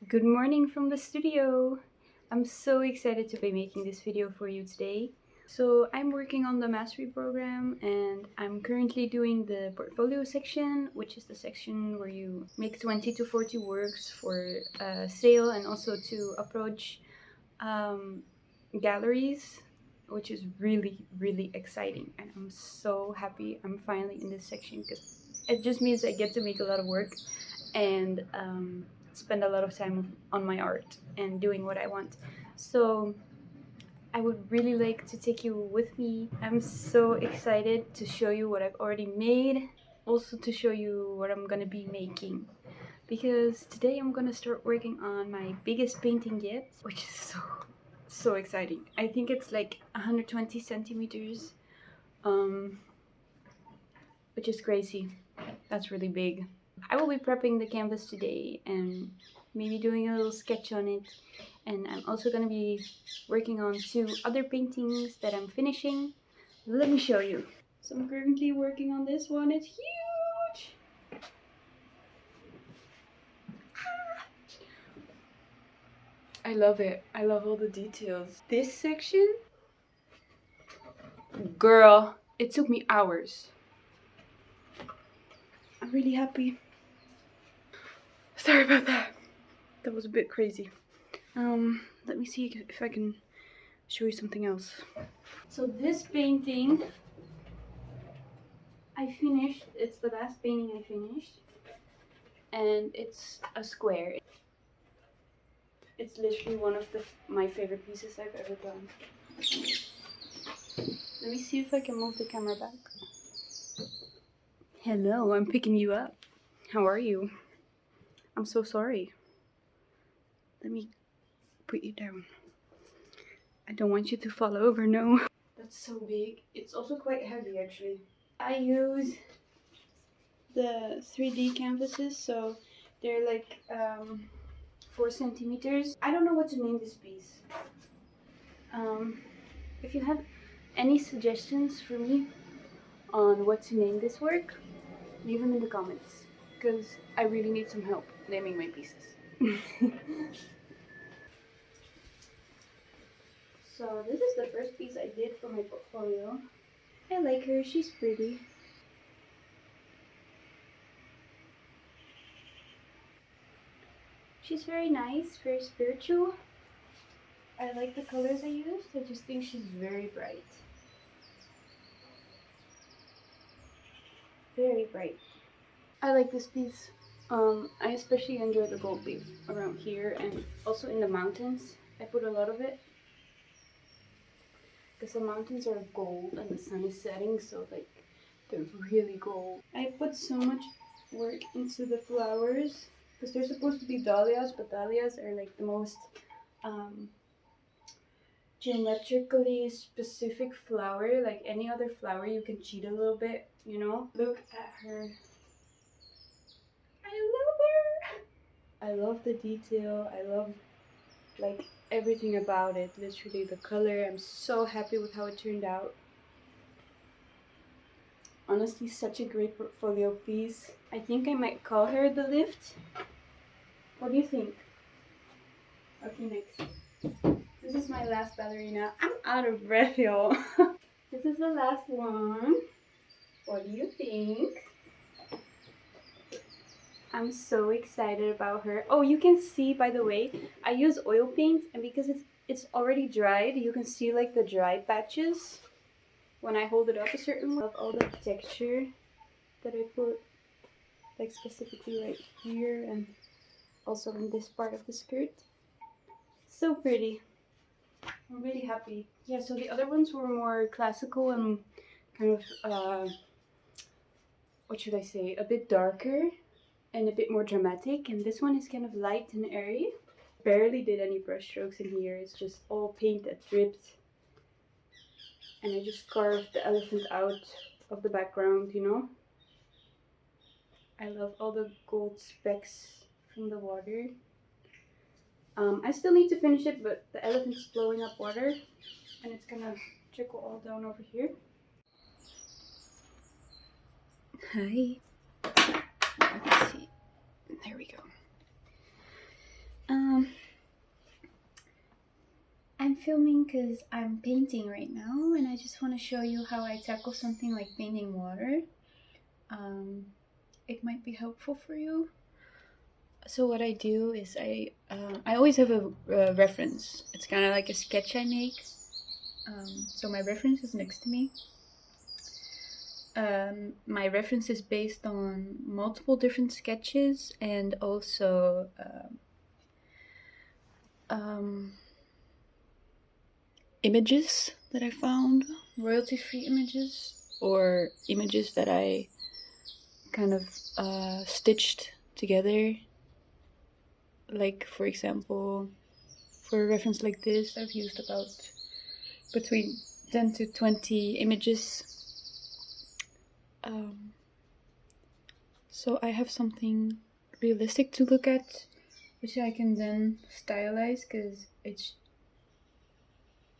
Good morning from the studio! I'm so excited to be making this video for you today. So I'm working on the mastery program and I'm currently doing the portfolio section, which is the section where you make 20 to 40 works for sale and also to approach um, galleries, which is really exciting. And I'm so happy I'm finally in this section because it just means I get to make a lot of work and spend a lot of time on my art and doing what I want. So I would really like to take you with me. I'm so excited to show you what I've already made, also to show you what I'm gonna be making. Because today I'm gonna start working on my biggest painting yet, which is so exciting. I think it's like 120 centimeters, um, which is crazy. That's really big. I will be prepping the canvas today and maybe doing a little sketch on it. And I'm also going to be working on two other paintings that I'm finishing. Let me show you. So I'm currently working on this one. It's huge! I love it. I love all the details. This section, girl, it took me hours. I'm really happy. Sorry about that. That was a bit crazy. Let me see if I can show you something else. So this painting I finished. It's the last painting I finished, and it's a square. It's literally one of my favorite pieces I've ever done. Let me see if I can move the camera back. Hello, I'm picking you up. How are you? I'm so sorry. Let me put you down. I don't want you to fall over, no. That's so big. It's also quite heavy actually. I use the 3D canvases, so they're like 4 centimeters. I don't know what to name this piece. If you have any suggestions for me on what to name this work, leave them in the comments, because I really need some help naming my pieces. So this is the first piece I did for my portfolio. I like her, she's pretty. She's very nice, very spiritual. I like the colors I used. I just think she's very bright. Very bright. I like this piece. I especially enjoy the gold leaf around here and also in the mountains. I put a lot of it because the mountains are gold and the sun is setting, so like they're really gold. I put so much work into the flowers because they're supposed to be dahlias, but dahlias are like the most geometrically specific flower. Like any other flower, you can cheat a little bit, you know? Look at her. I love her! I love the detail. I love like everything about it. Literally the color. I'm so happy with how it turned out. Honestly, such a great portfolio piece. I think I might call her the lift. What do you think? Okay, next. This is my last ballerina. I'm out of breath, y'all. This is the last one. What do you think? I'm so excited about her. Oh, you can see, by the way, I use oil paint, and because it's already dried, you can see like the dry patches when I hold it up a certain way. I love all the texture that I put, like specifically right here and also in this part of the skirt. So pretty. I'm really happy. Yeah, so the other ones were more classical and kind of, what should I say, a bit darker and a bit more dramatic, and this one is kind of light and airy. Barely did any brush strokes in here. It's just all paint that dripped, and I just carved the elephant out of the background, you know. I love all the gold specks from the water. I still need to finish it, but the elephant's blowing up water and it's gonna trickle all down over here. Hi. Let's see. There we go. filming because I'm painting right now, and I just want to show you how I tackle something like painting water. It might be helpful for you. So what I do is I always have a reference. It's kind of like a sketch I make. So my reference is next to me. My reference is based on multiple different sketches and also images that I found, royalty-free images, or images that I kind of stitched together. Like, for example, for a reference like this, I've used about between 10 to 20 images. So I have something realistic to look at, which I can then stylize because it's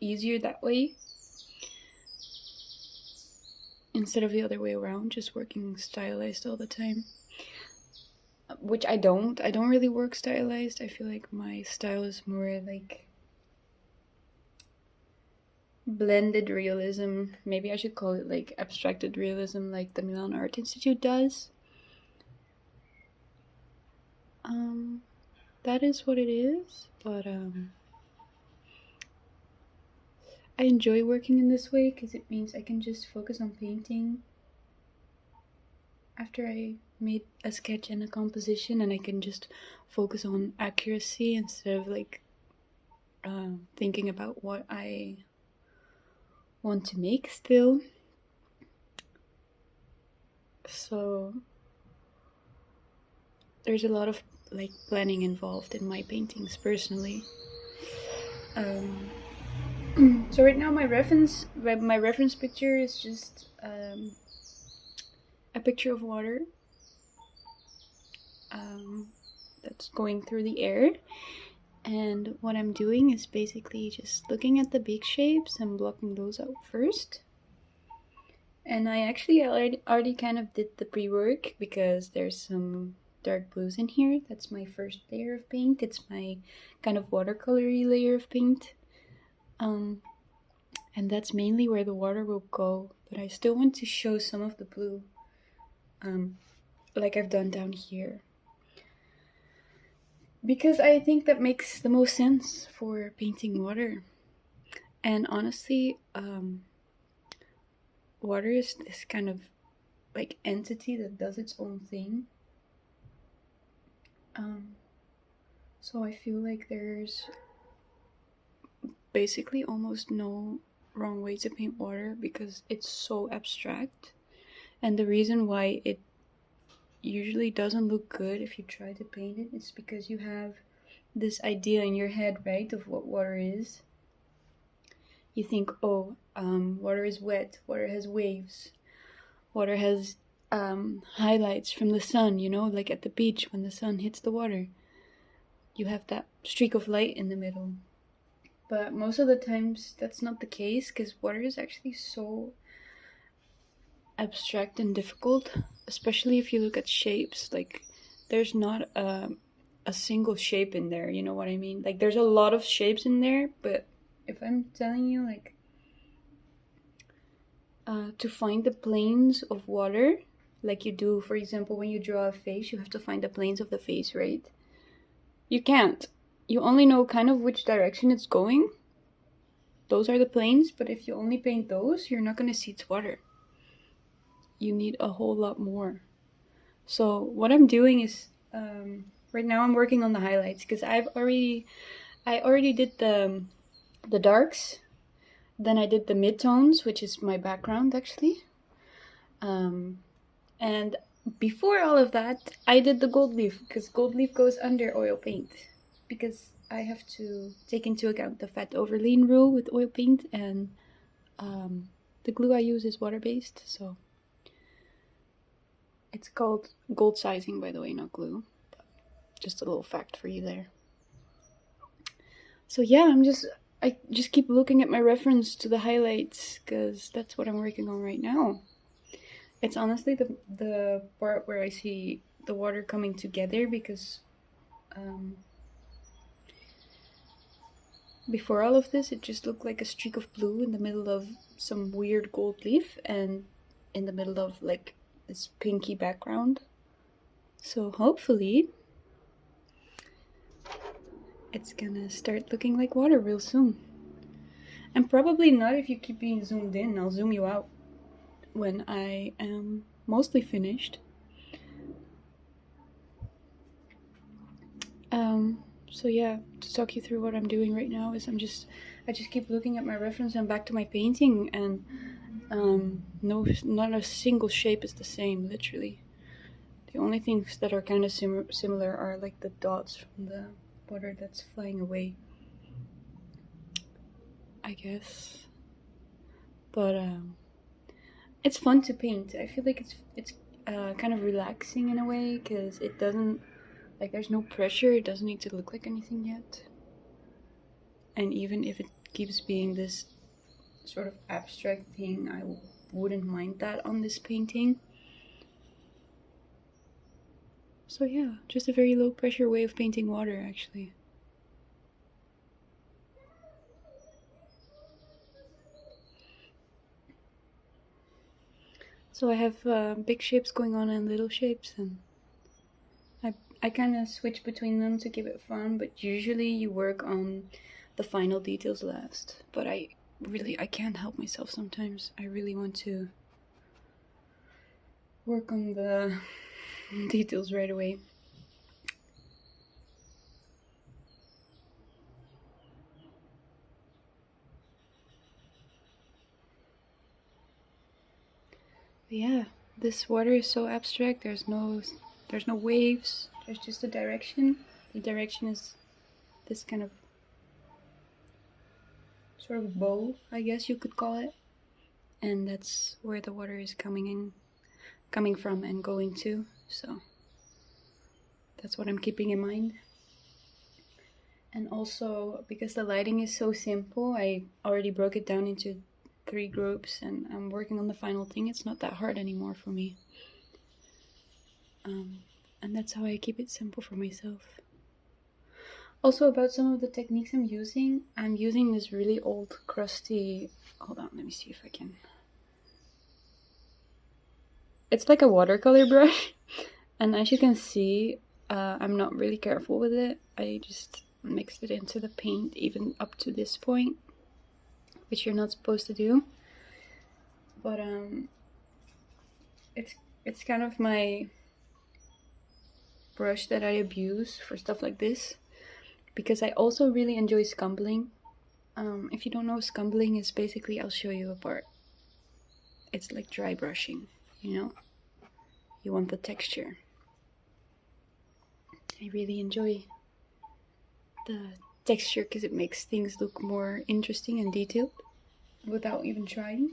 easier that way instead of the other way around, just working stylized all the time. Which I don't really work stylized. I feel like my style is more like blended realism. Maybe I should call it like abstracted realism, like the Milan Art Institute does. That is what it is, but I enjoy working in this way because it means I can just focus on painting after I made a sketch and a composition, and I can just focus on accuracy instead of like thinking about what I want to make still. So there's a lot of like planning involved in my paintings personally. So right now my reference picture is just a picture of water that's going through the air, and what I'm doing is basically just looking at the big shapes and blocking those out first. And I actually already kind of did the pre-work because there's some dark blues in here. That's my first layer of paint. It's my kind of watercolory layer of paint. And that's mainly where the water will go, but I still want to show some of the blue, like I've done down here. Because I think that makes the most sense for painting water. And honestly, water is this kind of like entity that does its own thing. So I feel like there's basically almost no wrong way to paint water because it's so abstract. And the reason why it usually doesn't look good if you try to paint it is because you have this idea in your head, right, of what water is. You think, oh, water is wet, water has waves, water has highlights from the sun, you know, like at the beach when the sun hits the water. You have that streak of light in the middle. But most of the times that's not the case because water is actually so abstract and difficult, especially if you look at shapes. Like, there's not a single shape in there, you know what I mean? Like, there's a lot of shapes in there, but if I'm telling you, like, to find the planes of water, like you do, for example, when you draw a face, you have to find the planes of the face, right? You can't. You only know kind of which direction it's going. Those are the planes, but if you only paint those, you're not going to see its water. You need a whole lot more. So what I'm doing is, right now I'm working on the highlights because I already did the darks. Then I did the midtones, which is my background actually. And before all of that, I did the gold leaf because gold leaf goes under oil paint because I have to take into account the fat over lean rule with oil paint, and the glue I use is water-based, so it's called gold sizing, by the way, not glue. Just a little fact for you there. So yeah, I just keep looking at my reference to the highlights because that's what I'm working on right now. It's honestly the part where I see the water coming together because before all of this, it just looked like a streak of blue in the middle of some weird gold leaf and in the middle of like this pinky background. So hopefully it's gonna start looking like water real soon. And probably not if you keep being zoomed in. I'll zoom you out when I am mostly finished. So yeah, to talk you through what I'm doing right now is I just keep looking at my reference and back to my painting, and not a single shape is the same, literally. The only things that are kind of similar are like the dots from the water that's flying away, I guess. But it's fun to paint. I feel like it's kind of relaxing in a way, because it doesn't, like, there's no pressure. It doesn't need to look like anything yet. And even if it keeps being this sort of abstract thing, I wouldn't mind that on this painting. So yeah, just a very low pressure way of painting water, actually. So I have big shapes going on and little shapes, and I kind of switch between them to keep it fun, but usually you work on the final details last. But I can't help myself sometimes. I really want to work on the details right away. But yeah, this water is so abstract. There's no waves. There's just a direction. The direction is this kind of sort of bow, I guess you could call it. And that's where the water is coming from and going to. So that's what I'm keeping in mind. And also, because the lighting is so simple, I already broke it down into 3 groups, and I'm working on the final thing. It's not that hard anymore for me. And that's how I keep it simple for myself. Also, about some of the techniques I'm using this really old, crusty... Hold on, let me see if I can... It's like a watercolor brush, and as you can see, I'm not really careful with it. I just mixed it into the paint even up to this point, which you're not supposed to do. But it's kind of my brush that I abuse for stuff like this, because I also really enjoy scumbling. If you don't know, scumbling is basically, I'll show you a part. It's like dry brushing, you know? You want the texture. I really enjoy the texture because it makes things look more interesting and detailed without even trying.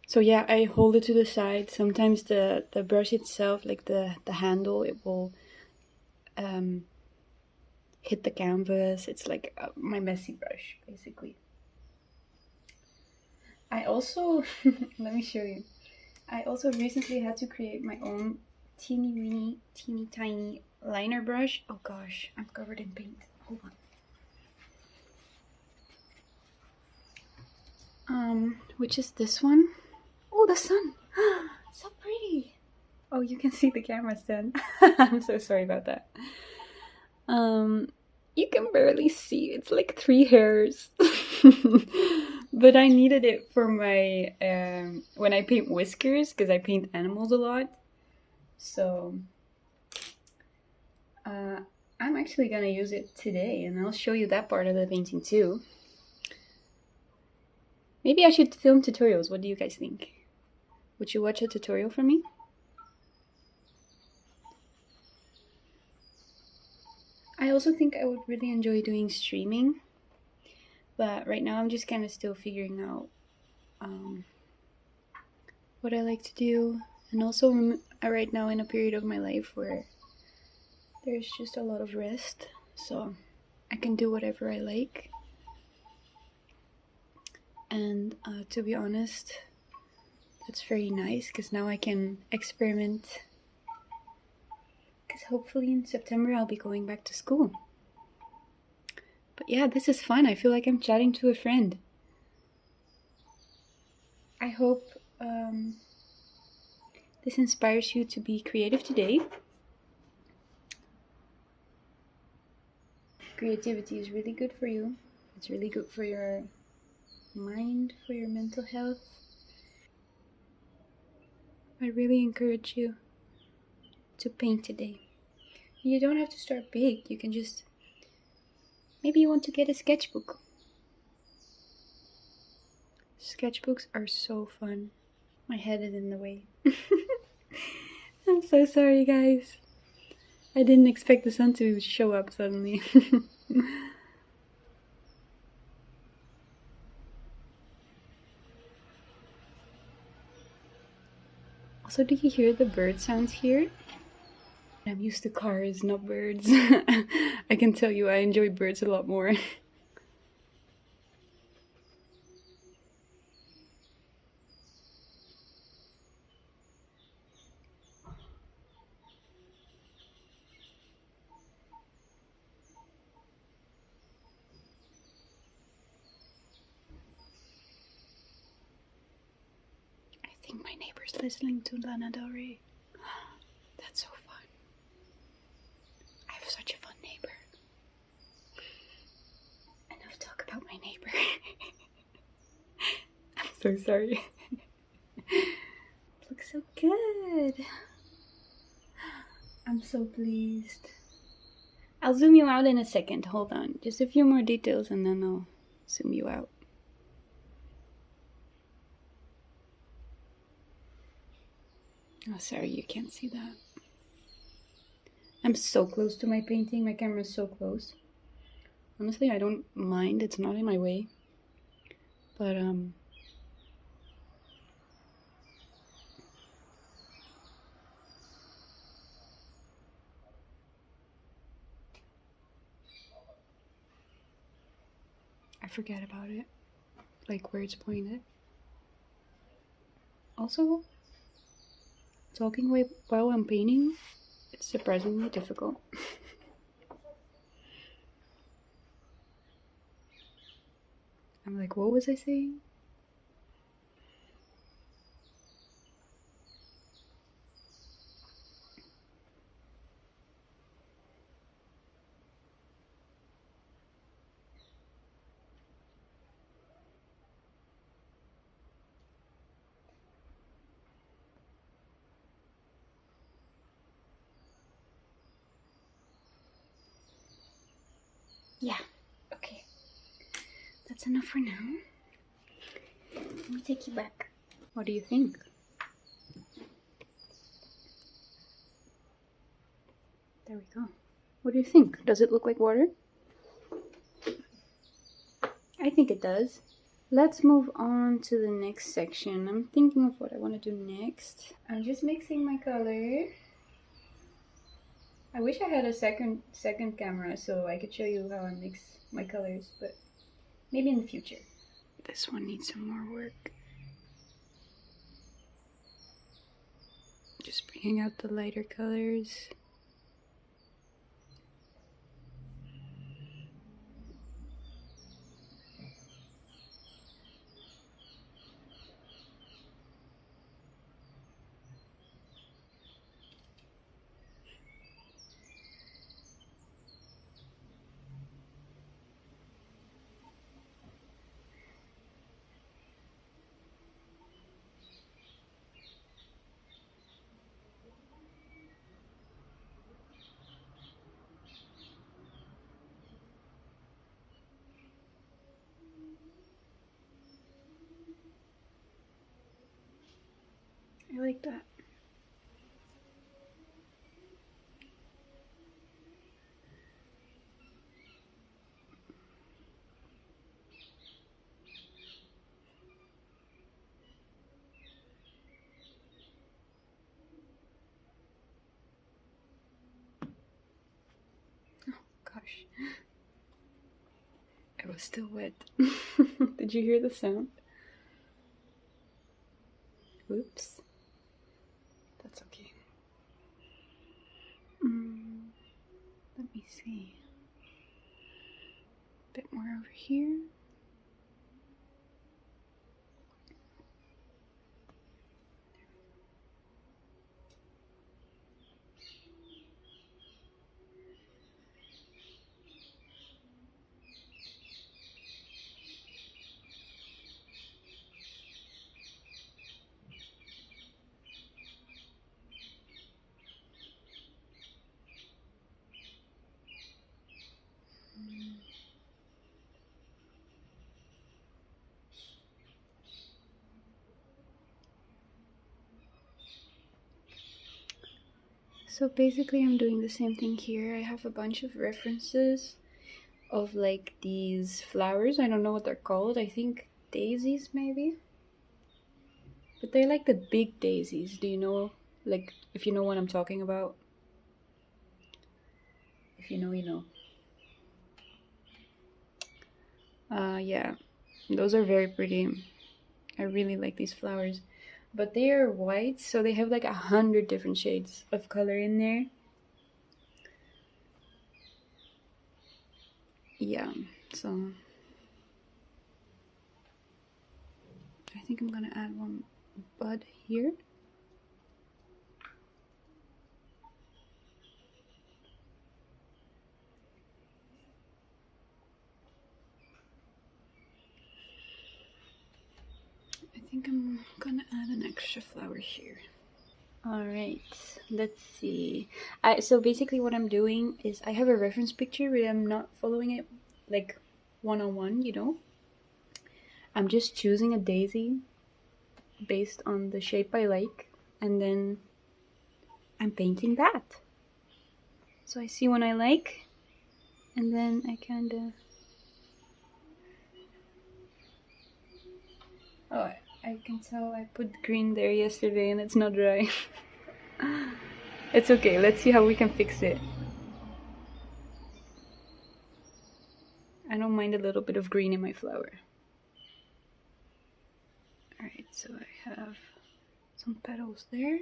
So yeah, I hold it to the side. Sometimes the brush itself, like the handle, it will hit the canvas. It's like my messy brush, basically. I also, let me show you. I also recently had to create my own teeny tiny liner brush. Oh gosh, I'm covered in paint. Hold on. Which is this one. Oh, the sun. So pretty. Oh, you can see the camera stand. I'm so sorry about that. You can barely see. It's like 3 hairs. But I needed it for my when I paint whiskers, because I paint animals a lot. So I'm actually gonna use it today, and I'll show you that part of the painting too. Maybe I should film tutorials. What do you guys think? Would you watch a tutorial from me? I also think I would really enjoy doing streaming, but right now I'm just kind of still figuring out what I like to do. And also I'm right now in a period of my life where there's just a lot of rest, so I can do whatever I like. And to be honest, that's very nice, because now I can experiment. because hopefully in September I'll be going back to school. But yeah, this is fun. I feel like I'm chatting to a friend. I hope this inspires you to be creative today. Creativity is really good for you. It's really good for your mind, for your mental health. I really encourage you to paint today. You don't have to start big. You can just, maybe you want to get a sketchbook. Sketchbooks are so fun. My head is in the way. I'm so sorry, guys. I didn't expect the sun to show up suddenly. Also, do you hear the bird sounds here? I'm used to cars, not birds. I can tell you I enjoy birds a lot more. I think my neighbor's listening to Lana Del Rey. That's so fun. I have such a fun neighbor. Enough talk about my neighbor. I'm so sorry. Looks so good. I'm so pleased. I'll zoom you out in a second. Hold on. Just a few more details and then I'll zoom you out. Oh, sorry, you can't see that. I'm so close to my painting. My camera's so close. Honestly, I don't mind. It's not in my way. But, I forget about it. Like where it's pointed. Also, talking while I'm painting, it's surprisingly difficult. I'm like, what was I saying? Yeah, okay. That's enough for now. Let me take you back. What do you think? There we go. What do you think? Does it look like water? I think it does. Let's move on to the next section. I'm thinking of what I want to do next. I'm just mixing my color. I wish I had a second camera so I could show you how I mix my colors, but maybe in the future. This one needs some more work. Just bringing out the lighter colors. I like that. Oh gosh. It was still wet. Did you hear the sound? Oops. That's okay. Let me see. A bit more over here. So basically I'm doing the same thing here. I have a bunch of references of like these flowers. I don't know what they're called. I think daisies maybe. But they're like the big daisies. Do you know, like, if you know what I'm talking about? If you know, you know. Yeah, those are very pretty. I really like these flowers. But they are white, so they have like 100 different shades of color in there. Yeah, so I think I'm gonna add one bud here. I think I'm gonna add an extra flower here. Alright, let's see. So basically what I'm doing is I have a reference picture, but I'm not following it like one-on-one, you know? I'm just choosing a daisy based on the shape I like, and then I'm painting that. So I see one I like, and then I kinda... Oh, I can tell I put green there yesterday and it's not dry. It's okay, let's see how we can fix it. I don't mind a little bit of green in my flower. Alright, so I have some petals there.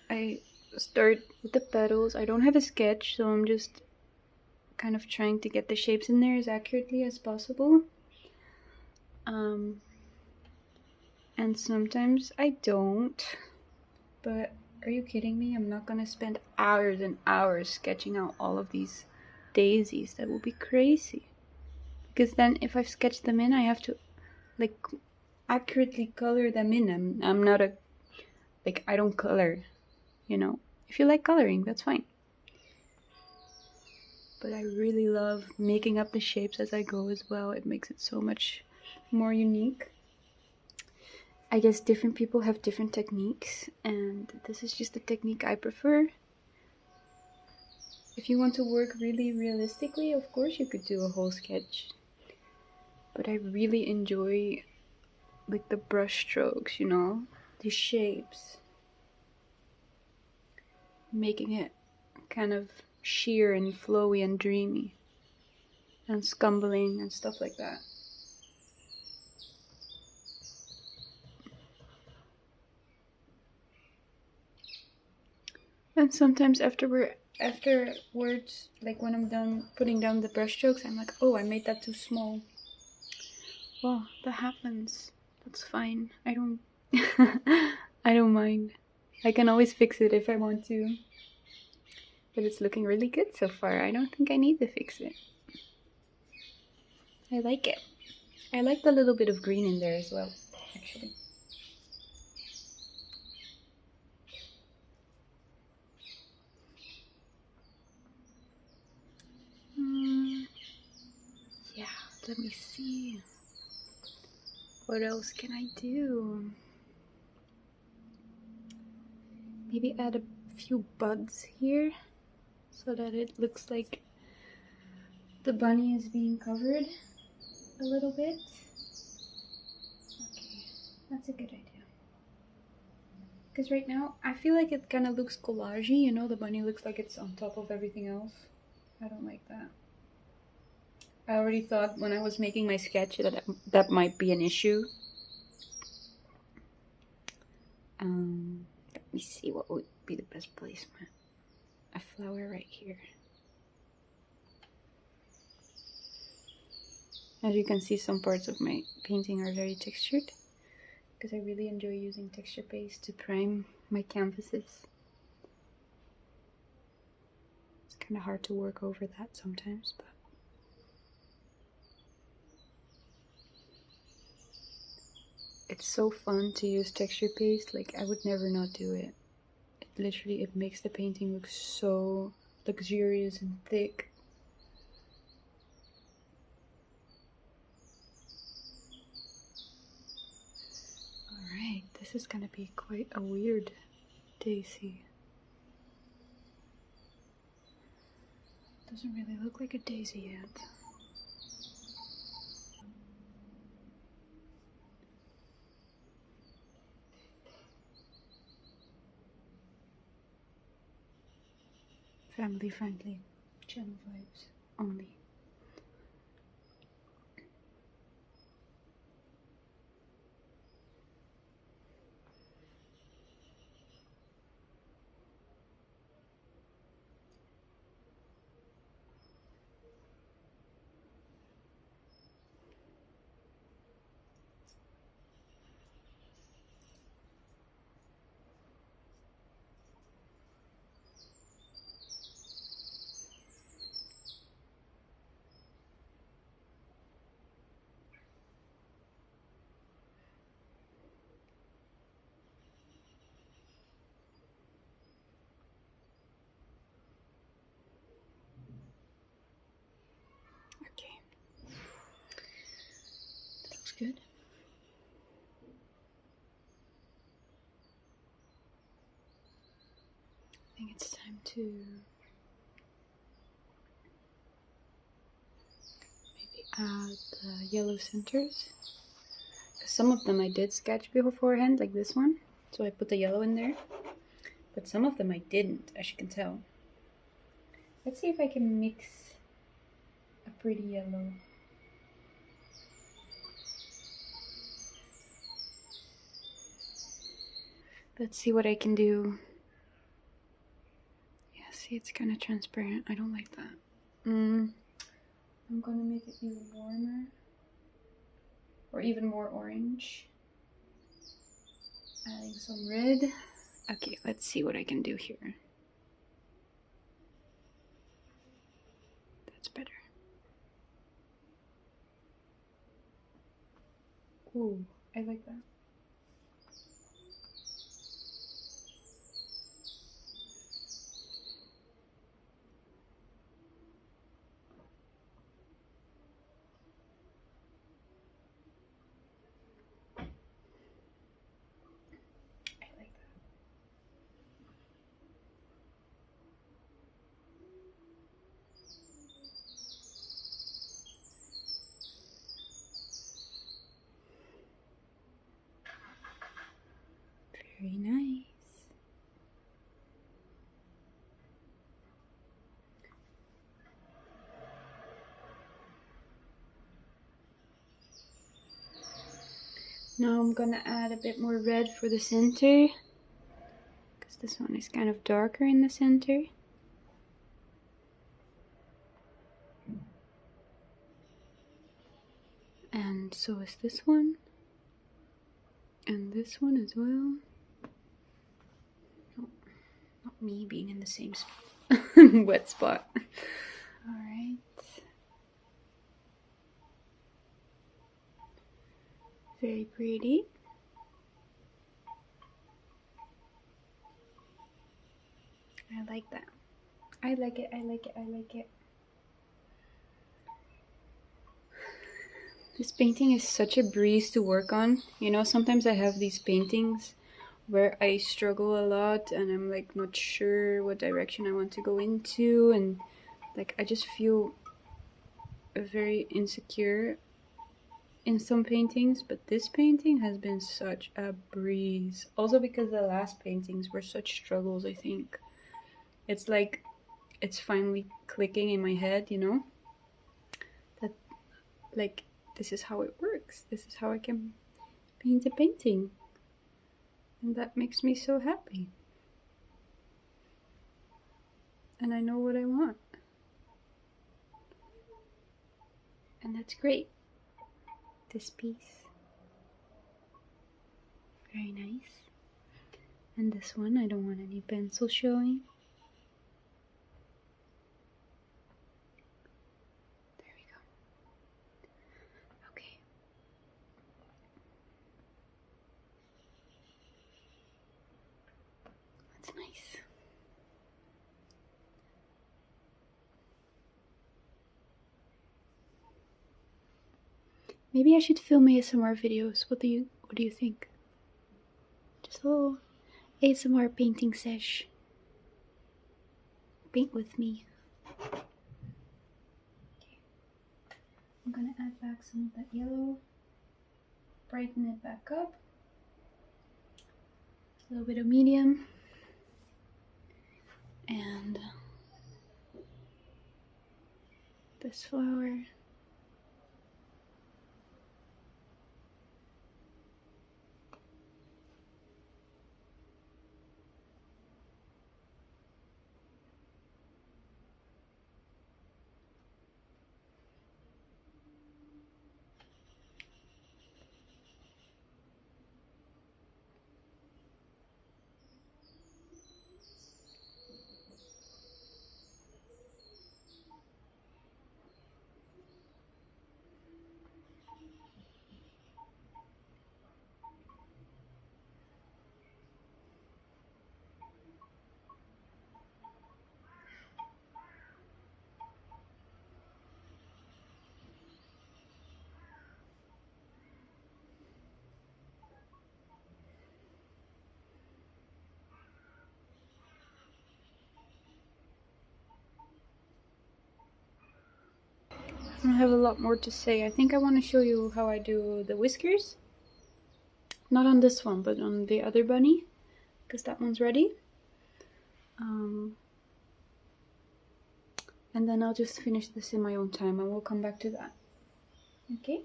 I start with the petals. I don't have a sketch, so I'm just kind of trying to get the shapes in there as accurately as possible. And sometimes I don't, but are you kidding me? I'm not gonna spend hours and hours sketching out all of these daisies. That would be crazy. Because then if I've sketched them in, I have to like accurately color them in. I'm not a, like, I don't color, you know. If you like coloring, that's fine. But I really love making up the shapes as I go as well. It makes it so much more unique. I guess different people have different techniques, and this is just the technique I prefer. If you want to work really realistically, of course you could do a whole sketch. But I really enjoy like the brush strokes, you know, the shapes. Making it kind of sheer and flowy and dreamy. And scumbling and stuff like that. And sometimes afterwards, like when I'm done putting down the brush strokes, I'm like, oh, I made that too small. Well, that happens. That's fine. I don't I don't mind. I can always fix it if I want to. But it's looking really good so far. I don't think I need to fix it. I like it. I like the little bit of green in there as well, actually. Yeah, let me see. What else can I do? Maybe add a few buds here so that it looks like the bunny is being covered a little bit. Okay, that's a good idea. Because right now, I feel like it kind of looks collagey, you know, the bunny looks like it's on top of everything else. I don't like that. I already thought when I was making my sketch that that might be an issue. me see what would be the best placement. A flower right here. As you can see, some parts of my painting are very textured because I really enjoy using texture paste to prime my canvases. It's kind of hard to work over that sometimes, but it's so fun to use texture paste. Like, I would never not do it. Literally, it makes the painting look so luxurious and thick. Alright, this is gonna be quite a weird daisy. Doesn't really look like a daisy yet. Family friendly channel vibes only. Okay, that looks good. I think it's time to maybe add the yellow centers. Some of them I did sketch beforehand, like this one, so I put the yellow in there. But some of them I didn't, as you can tell. Let's see if I can mix a pretty yellow. Let's see what I can do. Yeah, see, it's kind of transparent. I don't like that. I'm gonna make it even warmer. Or even more orange. Adding some red. Okay, let's see what I can do here. That's better. Ooh, I like that. Very nice. Now I'm gonna add a bit more red for the center, because this one is kind of darker in the center. And so is this one. And this one as well. Oh, not me being in the same wet spot. Alright. Very pretty. I like that. I like it, I like it, I like it. This painting is such a breeze to work on. You know, sometimes I have these paintings where I struggle a lot and I'm like not sure what direction I want to go into, and like I just feel very insecure in some paintings, but this painting has been such a breeze. Also because the last paintings were such struggles, I think. It's like it's finally clicking in my head, you know? That like this is how it works. This is how I can paint a painting. And that makes me so happy. and I know what I want. And that's great. This piece. Very nice. And this one, I don't want any pencil showing. There we go. Okay. That's nice. Maybe I should film ASMR videos. What do you think? Just a little ASMR painting sesh. Paint with me. Okay. I'm gonna add back some of that yellow. Brighten it back up. A little bit of medium. And this flower. I don't have a lot more to say. I think I want to show you how I do the whiskers. Not on this one, but on the other bunny, because that one's ready. And then I'll just finish this in my own time and we'll come back to that. Okay?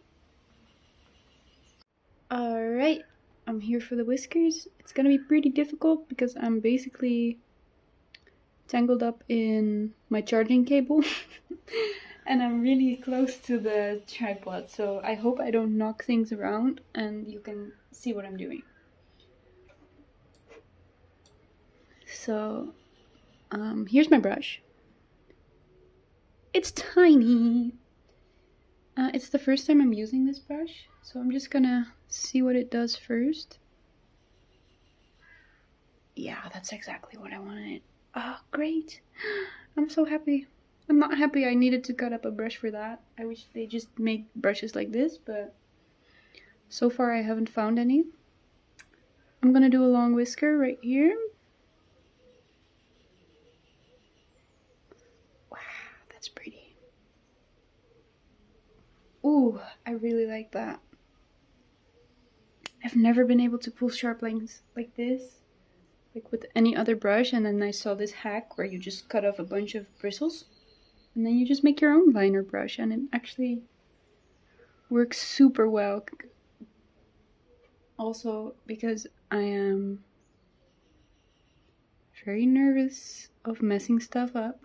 Alright, I'm here for the whiskers. It's gonna be pretty difficult because I'm basically tangled up in my charging cable. And I'm really close to the tripod, so I hope I don't knock things around and you can see what I'm doing. So, here's my brush. It's tiny. It's the first time I'm using this brush, so I'm just gonna see what it does first. Yeah, that's exactly what I wanted. Oh, great. I'm so happy. I'm not happy I needed to cut up a brush for that. I wish they just made brushes like this, but so far I haven't found any. I'm gonna do a long whisker right here. Wow, that's pretty. Ooh, I really like that. I've never been able to pull sharp lines like this, like with any other brush, and then I saw this hack where you just cut off a bunch of bristles and then you just make your own liner brush, and it actually works super well. Also because I am very nervous of messing stuff up.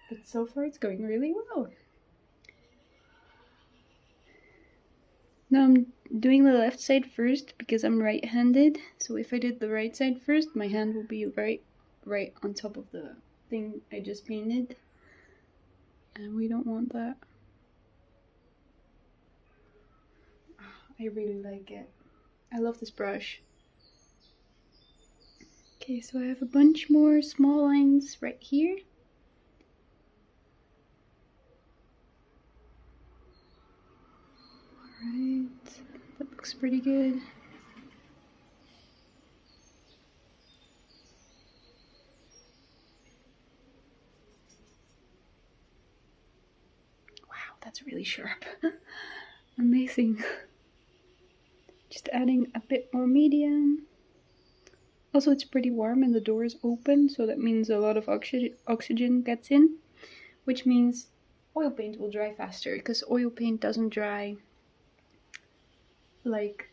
But so far it's going really well. Now I'm doing the left side first because I'm right-handed. So if I did the right side first, my hand will be right on top of the thing I just painted. And we don't want that. I really like it. I love this brush. Okay, so I have a bunch more small lines right here. Alright, that looks pretty good. Wow, that's really sharp. Amazing. Just adding a bit more medium. Also, it's pretty warm and the door is open, so that means a lot of oxygen gets in, which means oil paint will dry faster, because oil paint doesn't dry like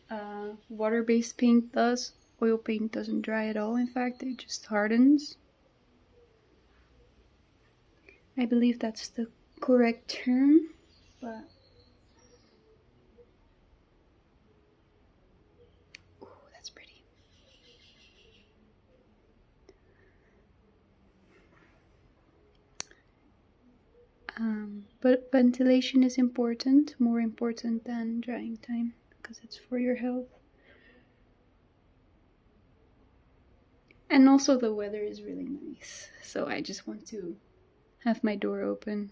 water-based paint does. Oil paint doesn't dry at all, in fact, it just hardens. I believe that's the correct term, but ooh, that's pretty. But ventilation is important, more important than drying time, because it's for your health. And also the weather is really nice, so I just want to have my door open.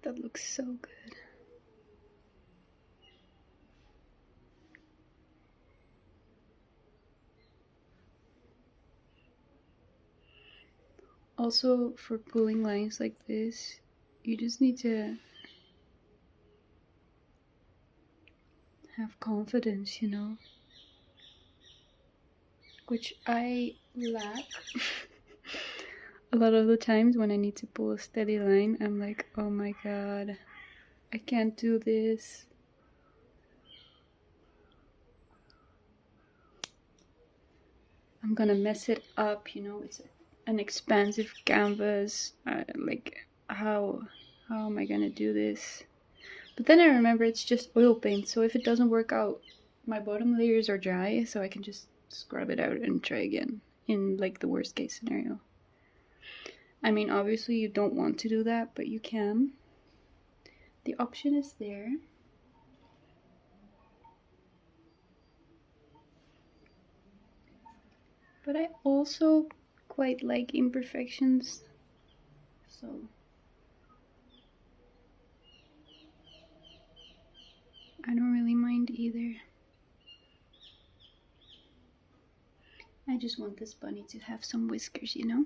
That looks so good. Also, for pulling lines like this, you just need to have confidence, you know? Which I lack. A lot of the times when I need to pull a steady line, I'm like, oh my god, I can't do this. I'm gonna mess it up, you know? It's an expansive canvas. Like, how am I gonna do this? But then I remember it's just oil paint, so if it doesn't work out, my bottom layers are dry, so I can just scrub it out and try again in like the worst case scenario. I mean, obviously you don't want to do that, but you can. The option is there. But I also quite like imperfections, so I don't really mind either. I just want this bunny to have some whiskers, you know?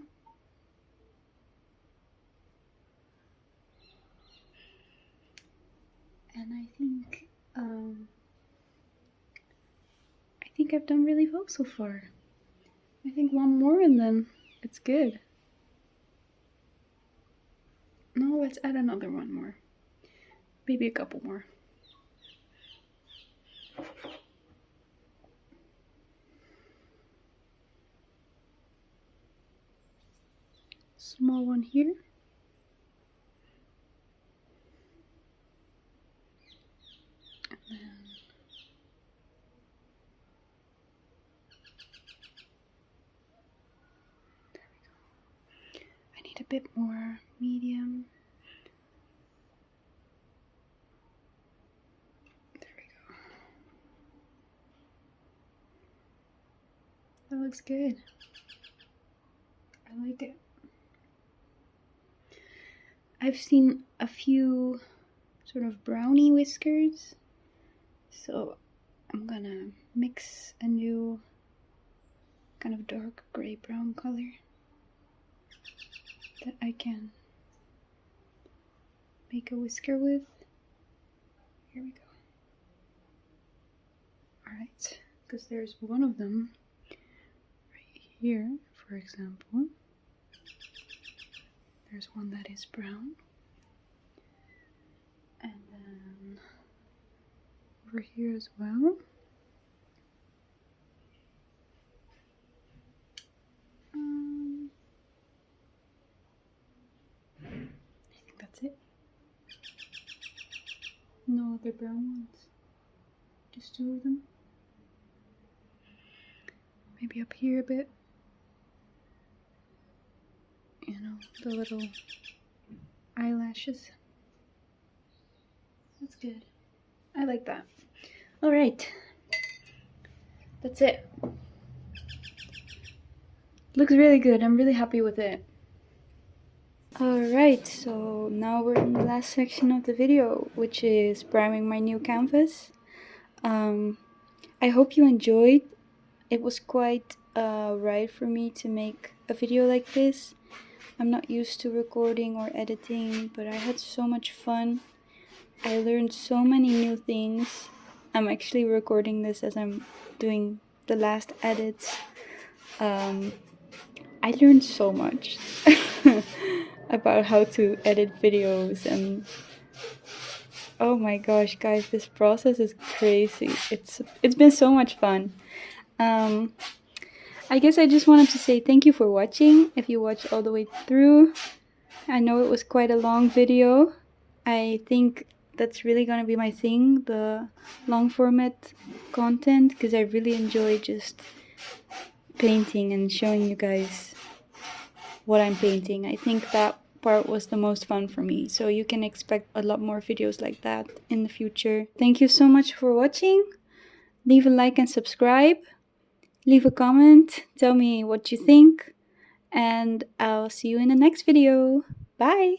And I think I've done really well so far. I think one more and then it's good. No, let's add another one more. Maybe a couple more. Small one here. And then there we go. I need a bit more medium. There we go. That looks good. I like it. I've seen a few sort of brownie whiskers, so I'm gonna mix a new kind of dark gray brown color that I can make a whisker with. Here we go. Alright, because there's one of them right here, for example. There's one that is brown. And then over here as well. I think that's it. No other brown ones. Just two of them. Maybe up here a bit. You know, the little eyelashes. That's good. I like that. Alright. That's it. Looks really good. I'm really happy with it. Alright, so now we're in the last section of the video, which is priming my new canvas. I hope you enjoyed. It was quite right for me to make a video like this. I'm not used to recording or editing, but I had so much fun. I learned so many new things. I'm actually recording this as I'm doing the last edits. I learned so much about how to edit videos, and oh my gosh, guys, this process is crazy. It's been so much fun. Um, I guess I just wanted to say thank you for watching. If you watched all the way through, I know it was quite a long video. I think that's really gonna be my thing, the long format content, because I really enjoy just painting and showing you guys what I'm painting. I think that part was the most fun for me, so you can expect a lot more videos like that in the future. Thank you so much for watching. Leave a like and subscribe. Leave a comment. Tell me what you think. And I'll see you in the next video. Bye!